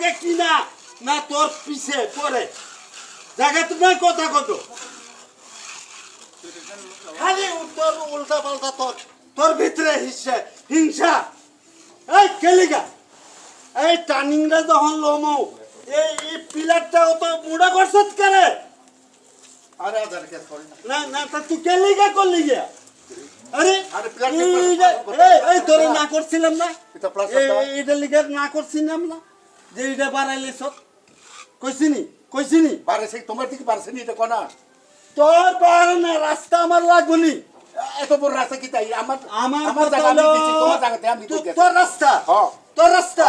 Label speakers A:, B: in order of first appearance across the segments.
A: লাগে কিনা না তোর পিছে পরে জায়গা তুমি কথা কত খালি তোর উল্টা পাল্টা তোর ভিতরে হিংসা এই কেলিগা এই টার্নিংটা যখন লোমো এই পিলারটা তো মুড়া করছত করে
B: আরে আদার কেস করি
A: না না তা তুই কেলিগা করলি গিয়া আরে
B: আরে প্লাট
A: এই তোরে না করছিলাম না
B: এটা প্লাস
A: এইটা লিগে না করছিলাম না যে এইটা বাড়াইলে সব কইছিনি
B: পারেছে তোমার দিকে পারেছে নি এটা কোনা
A: তোর বাড়ে না রাস্তা আমার লাগবনি
B: এত বড় রাস্তা কি তাই আমার
A: আমার
B: জায়গা আমি দিছি তোমার জায়গাতে আমি তো
A: তোর রাস্তা
B: হ্যাঁ
A: তোর রাস্তা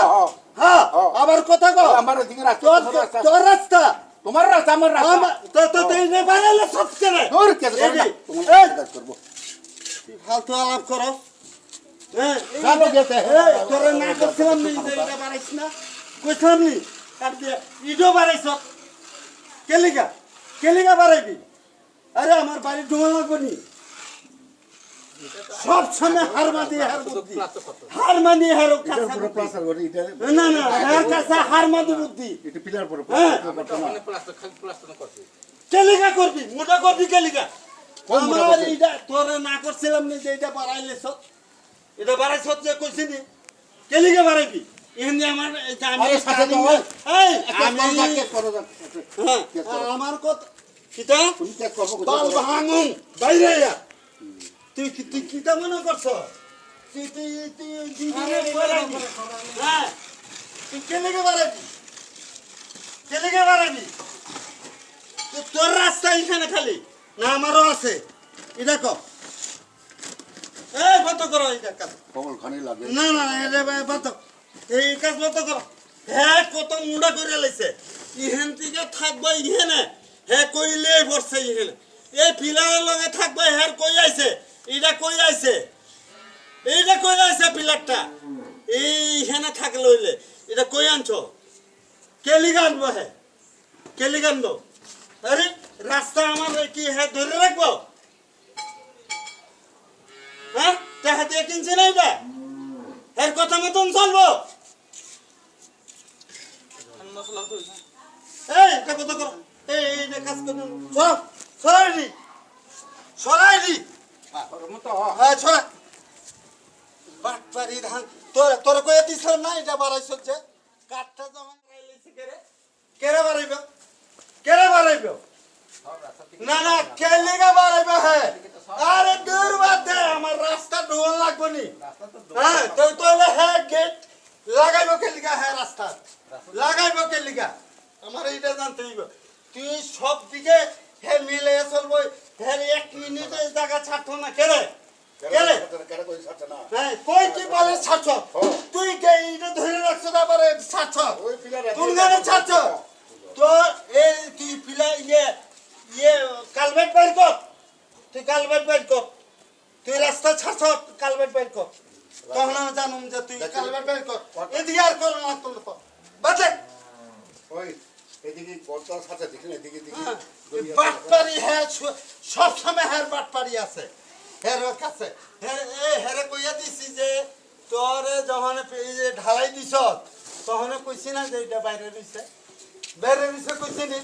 A: হ্যাঁ আবার কথা কও
B: আমার দিকে রাস্তা
A: তোর রাস্তা
B: তোমার রাস্তা আমার রাস্তা
A: তো এইটা বাড়াইলে সব করে
B: দূর কেস করব করব
A: ফালতু আলাপ করো
B: চলো যেতে
A: তোরে না করছিলাম নি যে এটা বাড়াইছ না কইছিলাম নি কাট দিয়ে ইডো বাড়াইছ কেলিগা বাড়াইবি আরে আমার বাড়ি ডোমা লাগবো নি সব সময় হার মাদিয়ে হার
B: পুরো প্লাস্টার করে এটা
A: না না হার কাছে হার মাদি বুদ্ধি
B: এটা পিলার পুরো
C: প্লাস্টার করতে
A: কেলিগা করবি মোটা করবি কেলিগা আমার এটা তোরে না করছিলাম নি যে এটা বাড়াইলে সব এটা বাড়াইছ যে কইছিনি কেলিগা বাড়াইবি এমনি আমার
B: আরে সাথে তো
A: এই
B: আমি কেস করব
A: আমার কথা কিতা
B: তুমি কেস করব
A: বাল ভাঙুন বাইরে যা তুই কিতা মনে করছ তুই দিদিনে বাড়াবি হ্যাঁ তুই কেলিগা বাড়াবি তোর রাস্তা এখানে খালি না আমারও আছে এটা কর এই বন্ধ করো এটা কাজ
B: কমল খানি লাগে
A: না না এটা বন্ধ এই কাজ বন্ধ করো হ্যাঁ কত মুন্ডা করে লাইছে ইহেন থেকে থাকবা ইহেনে হ্যাঁ কইলে পড়ছে ইহেনে এই পিলারের লগে থাকবা হ্যাঁ কই আইছে এইটা কই আইছে পিলারটা এইখানে থাকলে হইলে এটা কই আনছো কেলিগা আনবো হ্যাঁ কেলিগা আনবো আরে রাস্তা আমার কি হ্যাঁ ধরে রাখবো হ্যাঁ টাকা দিয়ে কিনছে না এটা এর কথা মতন চলবো এই এটা কথা করো এই কাজ করুন সরাই হ্যাঁ ছড়া বাটপারি ধান তোর কয়ে দিছিলাম না এটা বাড়াইছ যে কাঠটা যখন রাইলেছি কেরে বাড়াইব না না কেলিগা বাড়াইব হ্যাঁ আরে দূর বাদ দে আমার রাস্তা ডোল লাগবো নি হ্যাঁ তোলে হ্যাঁ গেট লাগাইব কেলিগা হ্যাঁ রাস্তা লাগাইব কেলিগা আমার এইটা জানতে হইব তুই সব দিকে হ্যাঁ মিলে চলবো হ্যাঁ 1 মিনিটে জায়গা ছাড়তো না কেরে হ্যাঁ কই কি বলে ছাড়ছ তুই এইটা ধরে রাখছো তারপরে ছাড়ছ কোন গানে ছাড়ছ তো এই তুই পিলা কালভেট বাইর কর তুই রাস্তা ছাড়ছ কালভেট বাইর কর তখন আমি জানুম যে তুই কালভেট বাইর কর এদিকে আর কর না তোর বাজে
B: ওই এদিকে গর্ত সাথে দেখেন এদিকে
A: বাটপারি হ্যাঁ সব সময় হ্যাঁ বাটপারি আছে হের কাছে হেরে কইয়া দিছি যে তোরে যখন ঢালাই দিছ তখন কইছি না যে এটা বাইরে রইছে কইছি নি